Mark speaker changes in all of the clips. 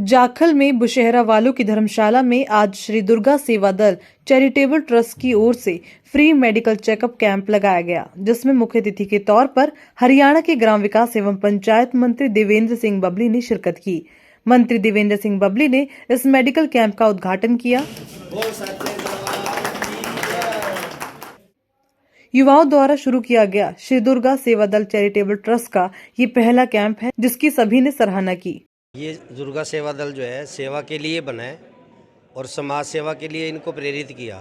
Speaker 1: जाखल में बुशहरा वालों की धर्मशाला में आज श्री दुर्गा सेवा दल चैरिटेबल ट्रस्ट की ओर से फ्री मेडिकल चेकअप कैंप लगाया गया, जिसमें मुख्य अतिथि के तौर पर हरियाणा के ग्राम विकास एवं पंचायत मंत्री देवेंद्र सिंह बबली ने शिरकत की। मंत्री देवेंद्र सिंह बबली ने इस मेडिकल कैंप का उद्घाटन किया। युवाओं द्वारा शुरू किया गया श्री दुर्गा सेवा दल चैरिटेबल ट्रस्ट का ये पहला कैंप है, जिसकी सभी ने सराहना की।
Speaker 2: ये दुर्गा सेवा दल जो है सेवा के लिए बना है और समाज सेवा के लिए इनको प्रेरित किया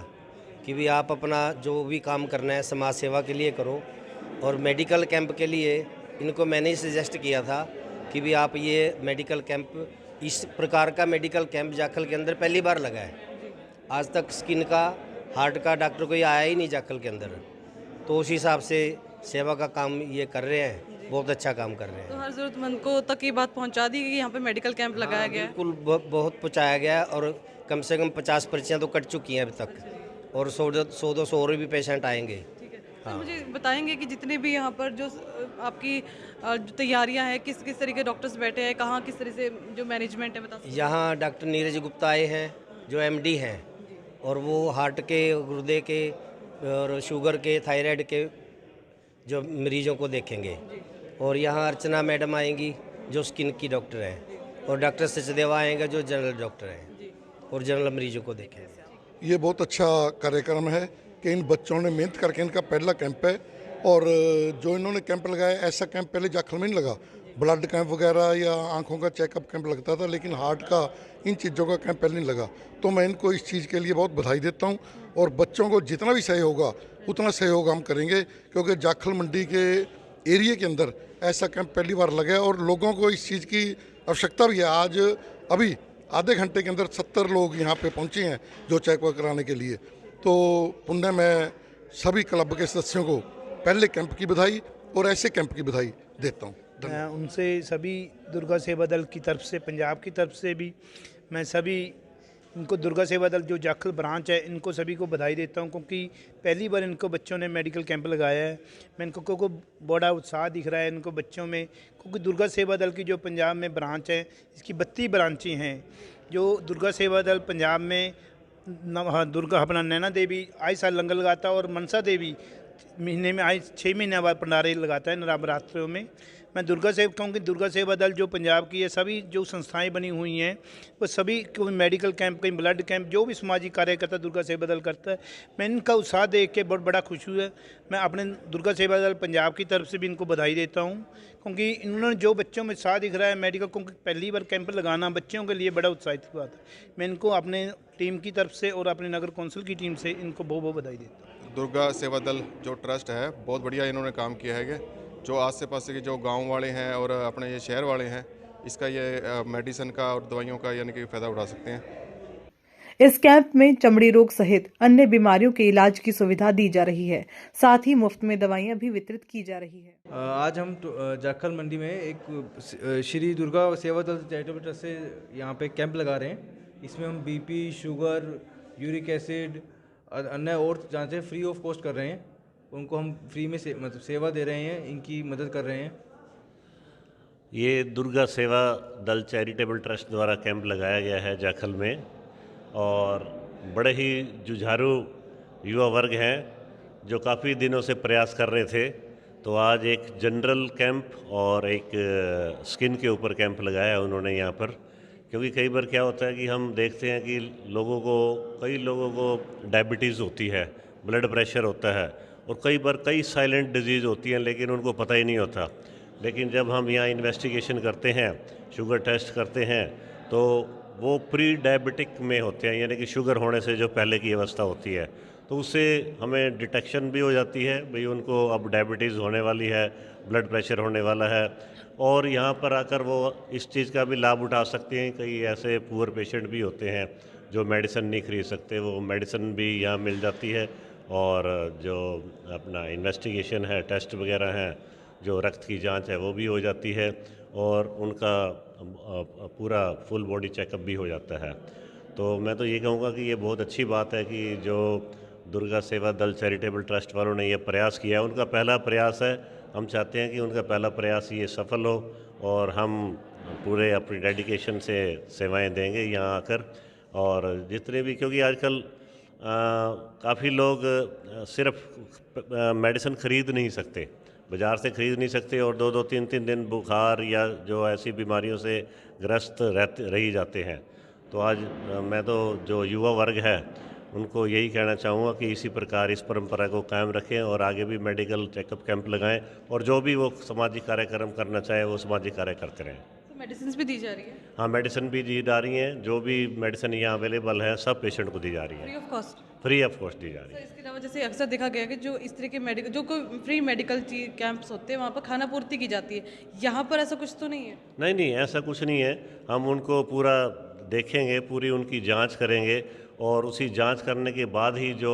Speaker 2: कि भी आप अपना जो भी काम करना है समाज सेवा के लिए करो। और मेडिकल कैंप के लिए इनको मैंने ही सजेस्ट किया था कि भी आप ये मेडिकल कैंप, इस प्रकार का मेडिकल कैंप जाखल के अंदर पहली बार लगा है। आज तक स्किन का, हार्ट का डॉक्टर कोई आया ही नहीं जाखल के अंदर, तो उस हिसाब से सेवा का काम ये कर रहे हैं, बहुत अच्छा काम कर रहे हैं।
Speaker 3: तो हर ज़रूरतमंद को तक ये बात पहुंचा दी कि यहाँ पे मेडिकल कैंप लगाया गया है।
Speaker 2: बिल्कुल बहुत पहुँचाया गया है और कम से कम 50 पर्चियाँ तो कट चुकी हैं अभी तक और 100-200 और भी पेशेंट आएंगे।
Speaker 3: ठीक है, तो मुझे बताएंगे कि जितने भी यहाँ पर जो आपकी जो तैयारियाँ हैं, किस किस तरह के डॉक्टर्स बैठे हैं, कहाँ किस तरह से जो मैनेजमेंट है, बता सकते हैं?
Speaker 2: यहाँ डॉक्टर नीरज गुप्ता आए हैं जो MD हैं और वो हार्ट के, गुर्दे के और शुगर के, थायराइड के जो मरीजों को देखेंगे। और यहाँ अर्चना मैडम आएंगी जो स्किन की डॉक्टर हैं और डॉक्टर सचदेवा आएंगे जो जनरल डॉक्टर हैं और जनरल मरीजों को देखेंगे।
Speaker 4: ये बहुत अच्छा कार्यक्रम है कि इन बच्चों ने मेहनत करके, इनका पहला कैंप है और जो इन्होंने कैंप लगाया ऐसा कैंप पहले जाखल में नहीं लगा। ब्लड कैंप वगैरह या आंखों का चेकअप कैंप लगता था, लेकिन हार्ट का, इन चीज़ों का कैंप पहले नहीं लगा। तो मैं इनको इस चीज़ के लिए बहुत बधाई देता हूँ और बच्चों को जितना भी सहयोग होगा उतना सहयोग हम करेंगे, क्योंकि जाखल मंडी के एरिया के अंदर ऐसा कैंप पहली बार लगा है और लोगों को इस चीज़ की आवश्यकता भी है। आज अभी आधे घंटे के अंदर 70 लोग यहाँ पे पहुँचे हैं जो चेकअप कराने के लिए। तो पुण्य मैं सभी क्लब के सदस्यों को पहले कैंप की बधाई और ऐसे कैंप की बधाई देता हूँ।
Speaker 5: मैं उनसे सभी दुर्गा सेवा दल की तरफ से, पंजाब की तरफ से भी मैं सभी इनको दुर्गा सेवा दल जो जाखल ब्रांच है, इनको सभी को बधाई देता हूं, क्योंकि पहली बार इनको बच्चों ने मेडिकल कैंप लगाया है। मैं इनको को बड़ा उत्साह दिख रहा है इनको बच्चों में, क्योंकि दुर्गा सेवा दल की जो पंजाब में ब्रांच है, इसकी 32 ब्रांचें हैं। जो दुर्गा सेवा दल पंजाब में दुर्गा अपना नैना देवी आए साल लंगर लगाता है और मनसा देवी महीने में आए 6 महीने बाद भंडारे लगाता है नवरात्रों में। मैं दुर्गा सेवा, क्योंकि दुर्गा सेवा दल जो पंजाब की है, सभी जो संस्थाएं बनी हुई हैं वो सभी कोई मेडिकल कैंप, कहीं ब्लड कैंप, जो भी सामाजिक कार्य करता है दुर्गा सेवा दल करता है। मैं इनका उत्साह देख के बहुत बड़ा खुश हुआ। मैं अपने दुर्गा सेवा दल पंजाब की तरफ से भी इनको बधाई देता हूँ, क्योंकि इन्होंने जो बच्चों में उत्साह दिख रहा है मेडिकल, क्योंकि पहली बार कैंप लगाना बच्चों के लिए बड़ा उत्साहित बात है। मैं इनको अपने टीम की तरफ से और अपने नगर कौंसिल की टीम से इनको बहुत बहुत बधाई देता हूँ।
Speaker 6: दुर्गा सेवा दल जो ट्रस्ट है बहुत बढ़िया इन्होंने काम किया है कि जो आस पास के जो गांव वाले हैं और अपने ये शहर वाले हैं, इसका ये मेडिसिन का और दवाइयों का यानी कि फ़ायदा उठा सकते हैं।
Speaker 1: इस कैंप में चमड़ी रोग सहित अन्य बीमारियों के इलाज की सुविधा दी जा रही है, साथ ही मुफ्त में दवाइयां भी वितरित की जा रही है।
Speaker 7: आज हम जाखल मंडी में एक श्री दुर्गा सेवा दल चैरिटेबल ट्रस्ट से यहाँ पे कैंप लगा रहे हैं। इसमें हम BP, शुगर, यूरिक एसिड, अन्य और जांचें फ्री ऑफ कॉस्ट कर रहे हैं। उनको हम फ्री में मतलब सेवा दे रहे हैं, इनकी मदद कर रहे हैं।
Speaker 8: ये दुर्गा सेवा दल चैरिटेबल ट्रस्ट द्वारा कैंप लगाया गया है जाखल में और बड़े ही जुझारू युवा वर्ग हैं जो काफ़ी दिनों से प्रयास कर रहे थे। तो आज एक जनरल कैंप और एक स्किन के ऊपर कैंप लगाया उन्होंने यहाँ पर, क्योंकि कई बार क्या होता है कि हम देखते हैं कि कई लोगों को डायबिटीज़ होती है, ब्लड प्रेशर होता है और कई बार कई साइलेंट डिजीज़ होती हैं लेकिन उनको पता ही नहीं होता। लेकिन जब हम यहाँ इन्वेस्टिगेशन करते हैं, शुगर टेस्ट करते हैं, तो वो प्री डायबिटिक में होते हैं, यानी कि शुगर होने से जो पहले की अवस्था होती है, तो उससे हमें डिटेक्शन भी हो जाती है भाई उनको अब डायबिटीज़ होने वाली है, ब्लड प्रेशर होने वाला है। और यहाँ पर आकर वो इस चीज़ का भी लाभ उठा सकते हैं। कई ऐसे पुअर पेशेंट भी होते हैं जो मेडिसिन नहीं खरीद सकते, वो मेडिसिन भी यहाँ मिल जाती है और जो अपना इन्वेस्टिगेशन है, टेस्ट वगैरह हैं, जो रक्त की जांच है वो भी हो जाती है और उनका पूरा फुल बॉडी चेकअप भी हो जाता है। तो मैं तो ये कहूँगा कि ये बहुत अच्छी बात है कि जो दुर्गा सेवा दल चैरिटेबल ट्रस्ट वालों ने ये प्रयास किया है, उनका पहला प्रयास है। हम चाहते हैं कि उनका पहला प्रयास ये सफल हो और हम पूरे अपनी डेडिकेशन से सेवाएं देंगे यहाँ आकर। और जितने भी, क्योंकि आजकल काफ़ी लोग सिर्फ मेडिसिन ख़रीद नहीं सकते, बाज़ार से ख़रीद नहीं सकते, और 2-2 3-3 दिन बुखार या जो ऐसी बीमारियों से ग्रस्त रही जाते हैं। तो आज मैं तो जो युवा वर्ग है उनको यही कहना चाहूँगा कि इसी प्रकार इस परंपरा को कायम रखें और आगे भी मेडिकल चेकअप कैंप लगाएं, और जो भी वो सामाजिक कार्यक्रम करना चाहे वो सामाजिक कार्य करते रहें।
Speaker 3: तो मेडिसिन भी दी जा रही है
Speaker 8: हाँ, मेडिसिन भी दी जा रही हैं, जो भी मेडिसिन यहाँ अवेलेबल है सब पेशेंट को दी जा रही
Speaker 3: फ्री
Speaker 8: है,
Speaker 3: of cost.
Speaker 8: Free of cost दी जा रही
Speaker 3: सर
Speaker 8: है।
Speaker 3: इसके अलावा जैसे अक्सर देखा गया है कि जो इस तरह के मेडिकल जो कोई फ्री मेडिकल कैंप्स होते हैं वहाँ पर खाना पूर्ति की जाती है, यहाँ पर ऐसा कुछ तो नहीं है?
Speaker 8: नहीं नहीं, ऐसा कुछ नहीं है। हम उनको पूरा देखेंगे, पूरी उनकी जांच करेंगे, और उसी जांच करने के बाद ही जो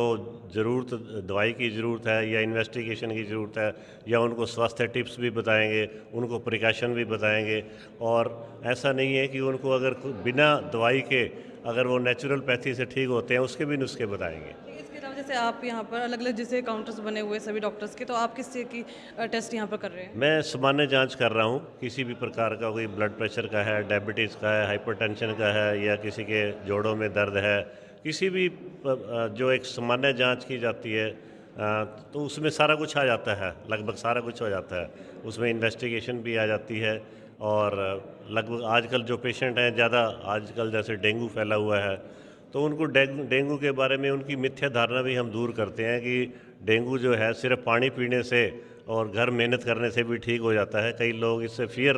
Speaker 8: ज़रूरत, दवाई की ज़रूरत है या इन्वेस्टिगेशन की ज़रूरत है, या उनको स्वास्थ्य टिप्स भी बताएंगे, उनको प्रिकॉशन भी बताएंगे। और ऐसा नहीं है कि उनको अगर बिना दवाई के अगर वो नेचुरोपैथी से ठीक होते हैं उसके भी नुस्खे बताएंगे।
Speaker 3: इसके अलावा जैसे आप यहाँ पर अलग अलग जैसे काउंटर्स बने हुए सभी डॉक्टर्स के, तो आप किस चीज़ की टेस्ट यहाँ पर कर रहे हैं?
Speaker 8: मैं सामान्य जांच कर रहा हूँ, किसी भी प्रकार का, कोई ब्लड प्रेशर का है, डायबिटीज़ का है, हाइपरटेंशन का है, या किसी के जोड़ों में दर्द है, किसी भी जो एक सामान्य जांच की जाती है, तो उसमें सारा कुछ आ जाता है, लगभग सारा कुछ हो जाता है। उसमें इन्वेस्टिगेशन भी आ जाती है। और लगभग आजकल जो पेशेंट हैं ज़्यादा, आजकल जैसे डेंगू फैला हुआ है, तो उनको डेंगू के बारे में उनकी मिथ्या धारणा भी हम दूर करते हैं कि डेंगू जो है सिर्फ पानी पीने से और घर मेहनत करने से भी ठीक हो जाता है। कई लोग इससे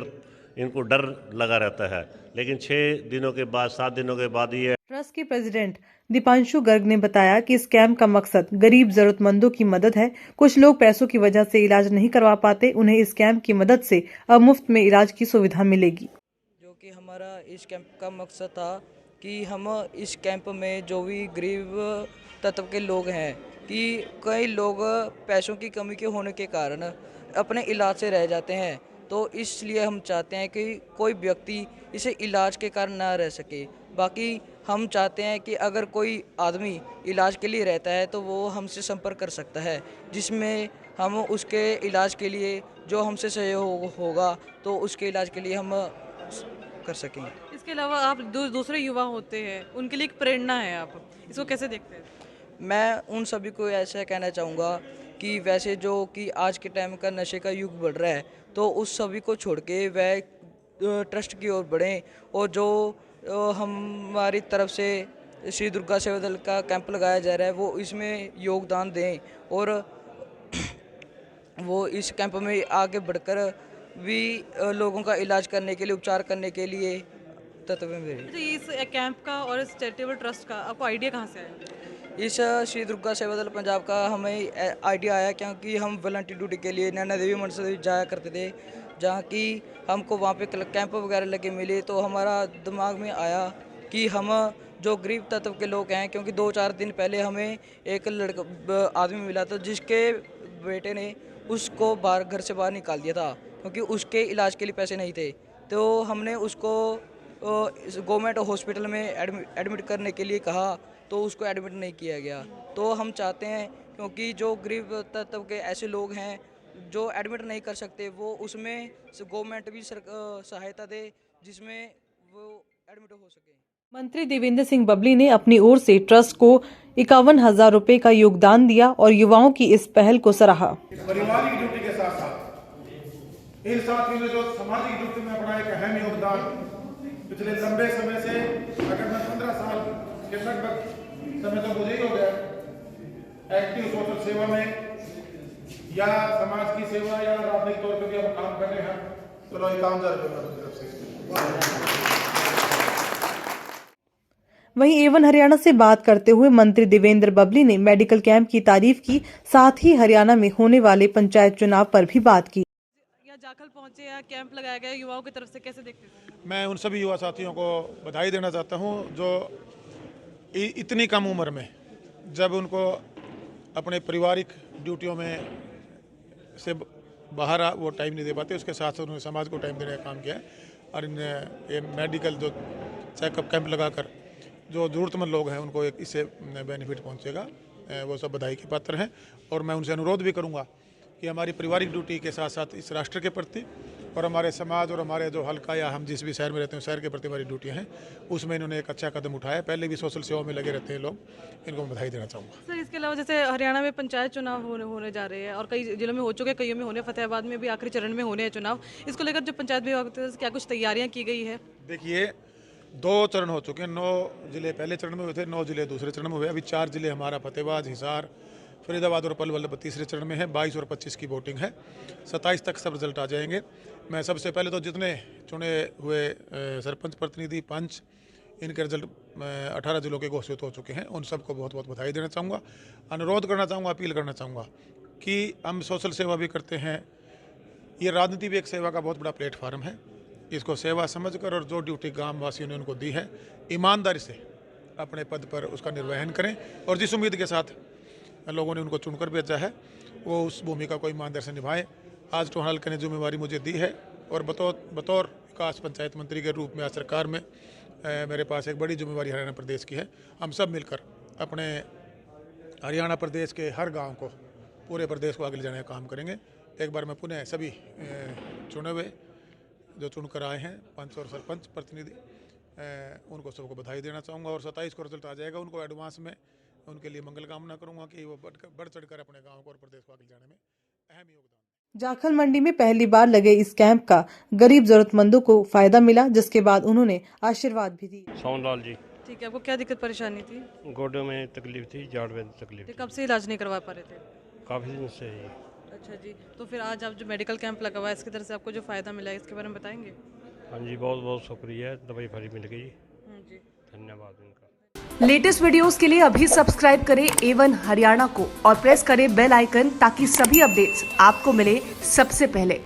Speaker 8: इनको डर लगा रहता है, लेकिन 6 दिनों के बाद, 7 दिनों के बाद ये।
Speaker 1: ट्रस्ट के प्रेसिडेंट दीपांशु गर्ग ने बताया कि इस कैंप का मकसद गरीब जरूरतमंदों की मदद है। कुछ लोग पैसों की वजह से इलाज नहीं करवा पाते, उन्हें इस कैंप की मदद से अब मुफ्त में इलाज की सुविधा मिलेगी।
Speaker 9: जो कि हमारा इस कैंप का मकसद था कि हम इस कैंप में जो भी गरीब तत्व के लोग हैं, कि कई लोग पैसों की कमी के होने के कारण अपने इलाज से रह जाते हैं, तो इसलिए हम चाहते हैं कि कोई व्यक्ति इसे इलाज के कारण ना रह सके। बाकी हम चाहते हैं कि अगर कोई आदमी इलाज के लिए रहता है तो वो हमसे संपर्क कर सकता है, जिसमें हम उसके इलाज के लिए जो हमसे सहयोग होगा तो उसके इलाज के लिए हम कर सकेंगे।
Speaker 3: इसके अलावा आप दूसरे युवा होते हैं, उनके लिए एक प्रेरणा है, आप इसको कैसे देखते हैं?
Speaker 9: मैं उन सभी को ऐसा कहना चाहूँगा कि वैसे जो कि आज के टाइम का नशे का युग बढ़ रहा है, तो उस सभी को छोड़ के वह ट्रस्ट की ओर बढ़ें, और जो हमारी तरफ से श्री दुर्गा सेवा दल का कैंप लगाया जा रहा है वो इसमें योगदान दें, और वो इस कैंप में आगे बढ़कर भी लोगों का इलाज करने के लिए, उपचार करने के लिए तत्व में रहे।
Speaker 3: अच्छा, इस कैंप का और इस चैरिटेबल ट्रस्ट का आपको आइडिया कहाँ से आया?
Speaker 9: इस श्री दुर्गा सेवा दल पंजाब का हमें आइडिया आया क्योंकि हम वॉलंटियर ड्यूटी के लिए नैना देवी मंदिर से जाया करते थे, जहाँ की हमको वहाँ पे कैंप वगैरह लगे मिले, तो हमारा दिमाग में आया कि हम जो गरीब तत्व के लोग हैं, क्योंकि 2-4 दिन पहले हमें एक लड़का आदमी मिला था जिसके बेटे ने उसको घर से बाहर निकाल दिया था क्योंकि उसके इलाज के लिए पैसे नहीं थे। तो हमने उसको गवर्नमेंट हॉस्पिटल में एडमिट करने के लिए कहा, तो उसको एडमिट नहीं किया गया। तो हम चाहते हैं, क्योंकि जो गरीब तत्व के ऐसे लोग हैं जो एडमिट नहीं कर सकते, वो उसमें गवर्नमेंट भी सहायता दे जिसमें वो एडमिट हो सके।
Speaker 1: मंत्री देवेंद्र सिंह बबली ने अपनी ओर से ट्रस्ट को 51,000 रुपए का योगदान दिया और युवाओं की इस पहल को सराहा।
Speaker 10: पारिवारिक ड्यूटी के साथ साथ इन साथियों ने जो सामाजिक ड्यूटी में अपना एक अहम योगदान पिछले लंबे समय से, अगर मैं 15 साल के लगभग समय तो मुझे ही हो गया एक्टिव सोशल सेवा में, या समाज की सेवा या राजनीतिक तौर पर भी हम काम कर रहे हैं, तो 51,000 रुपये।
Speaker 1: वहीं एवन हरियाणा से बात करते हुए मंत्री देवेंद्र बबली ने मेडिकल कैंप की तारीफ की, साथ ही हरियाणा में होने वाले पंचायत चुनाव पर भी बात की।
Speaker 3: या जाखल पहुंचे या कैंप लगाया गया युवाओं की तरफ से, कैसे देखते हैं?
Speaker 10: मैं उन सभी युवा साथियों को बधाई देना चाहता हूं जो इतनी कम उम्र में, जब उनको अपने पारिवारिक ड्यूटियों में से बाहर वो टाइम नहीं दे पाते, उसके साथ उन्होंने समाज को टाइम देने का काम किया है। और इन मेडिकल जो चेकअप कैंप लगाकर जो ज़रूरतमंद लोग हैं उनको एक इससे बेनिफिट पहुंचेगा, वो सब बधाई के पात्र हैं। और मैं उनसे अनुरोध भी करूंगा ये हमारी पारिवारिक ड्यूटी के साथ साथ इस राष्ट्र के प्रति और हमारे समाज और हमारे जो हल्का या हम जिस भी शहर में रहते हैं शहर के प्रति हमारी ड्यूटियाँ हैं, उसमें इन्होंने एक अच्छा कदम उठाया। पहले भी सोशल सेवा में लगे रहते हैं लोग, इनको मैं बधाई देना चाहूँगा।
Speaker 3: सर इसके अलावा जैसे हरियाणा में पंचायत चुनाव होने जा रहे हैं और कई जिलों में हो चुके, कईयों में होने, फतेहाबाद में भी आखिरी चरण में होने हैं चुनाव। इसको लेकर जो पंचायत विभाग की तरफ से क्या कुछ तैयारियाँ की गई है?
Speaker 10: देखिए 2 चरण हो चुके हैं, 9 जिले पहले चरण में हुए थे, 9 जिले दूसरे चरण में हुए। अभी 4 जिले हमारा फतेहाबाद, हिसार, फरीदाबाद और पलवल तीसरे चरण में है। 22 और 25 की वोटिंग है, 27 तक सब रिजल्ट आ जाएंगे। मैं सबसे पहले तो जितने चुने हुए सरपंच, प्रतिनिधि, पंच, इनके रिजल्ट 18 जिलों के घोषित हो चुके हैं, उन सबको बहुत बहुत बधाई देना चाहूँगा। अनुरोध करना चाहूँगा, अपील करना चाहूँगा कि हम सोशल सेवा भी करते हैं, ये राजनीति भी एक सेवा का बहुत बड़ा प्लेटफार्म है। इसको सेवा समझकर और जो ड्यूटी गांव वासियों ने उनको दी है, ईमानदारी से अपने पद पर उसका निर्वहन करें और जिस उम्मीद के साथ लोगों ने उनको चुनकर भेजा है वो उस भूमिका को ईमानदारी से निभाएं। आज टोहाना हल्के ने जिम्मेवारी मुझे दी है और बतौर विकास पंचायत मंत्री के रूप में आज सरकार में मेरे पास एक बड़ी जिम्मेवारी हरियाणा प्रदेश की है। हम सब मिलकर अपने हरियाणा प्रदेश के हर गाँव को, पूरे प्रदेश को आगे ले जाने का काम करेंगे। एक बार मैं पुनः सभी चुने हुए जो चुनकर आए हैं पंच और सरपंच प्रतिनिधि, उनको सबको बधाई देना चाहूँगा और 27 को रिजल्ट आ जाएगा। उनको एडवांस में उनके लिए मंगल कामना करूँगा कि वो बढ़ चढ़कर अपने गांव को और प्रदेश को आगे जाने में अहम योगदान।
Speaker 1: जाखल मंडी में पहली बार लगे इस कैंप का गरीब जरूरतमंदों को फायदा मिला, जिसके बाद उन्होंने आशीर्वाद भी दिए।
Speaker 11: सोनलाल जी।
Speaker 3: ठीक है, आपको क्या दिक्कत परेशानी थी?
Speaker 11: गोडों में तकलीफ थी, जाड़ में तकलीफ थी।
Speaker 3: कब से इलाज नहीं करवा पा रहे थे?
Speaker 11: काफ़ी दिन से ही।
Speaker 3: अच्छा जी, तो फिर आज आप जो मेडिकल कैंप लगा हुआ है, इसकी तरफ से आपको जो फ़ायदा मिला है, इसके बारे में बताएंगे?
Speaker 11: हाँ जी, बहुत बहुत शुक्रिया, दवाई फ्री मिल गई,
Speaker 3: जी
Speaker 11: धन्यवाद इनका।
Speaker 12: लेटेस्ट वीडियोस के लिए अभी सब्सक्राइब करें A1 हरियाणा को और प्रेस करें बेल आइकन ताकि सभी अपडेट्स आपको मिले सबसे पहले।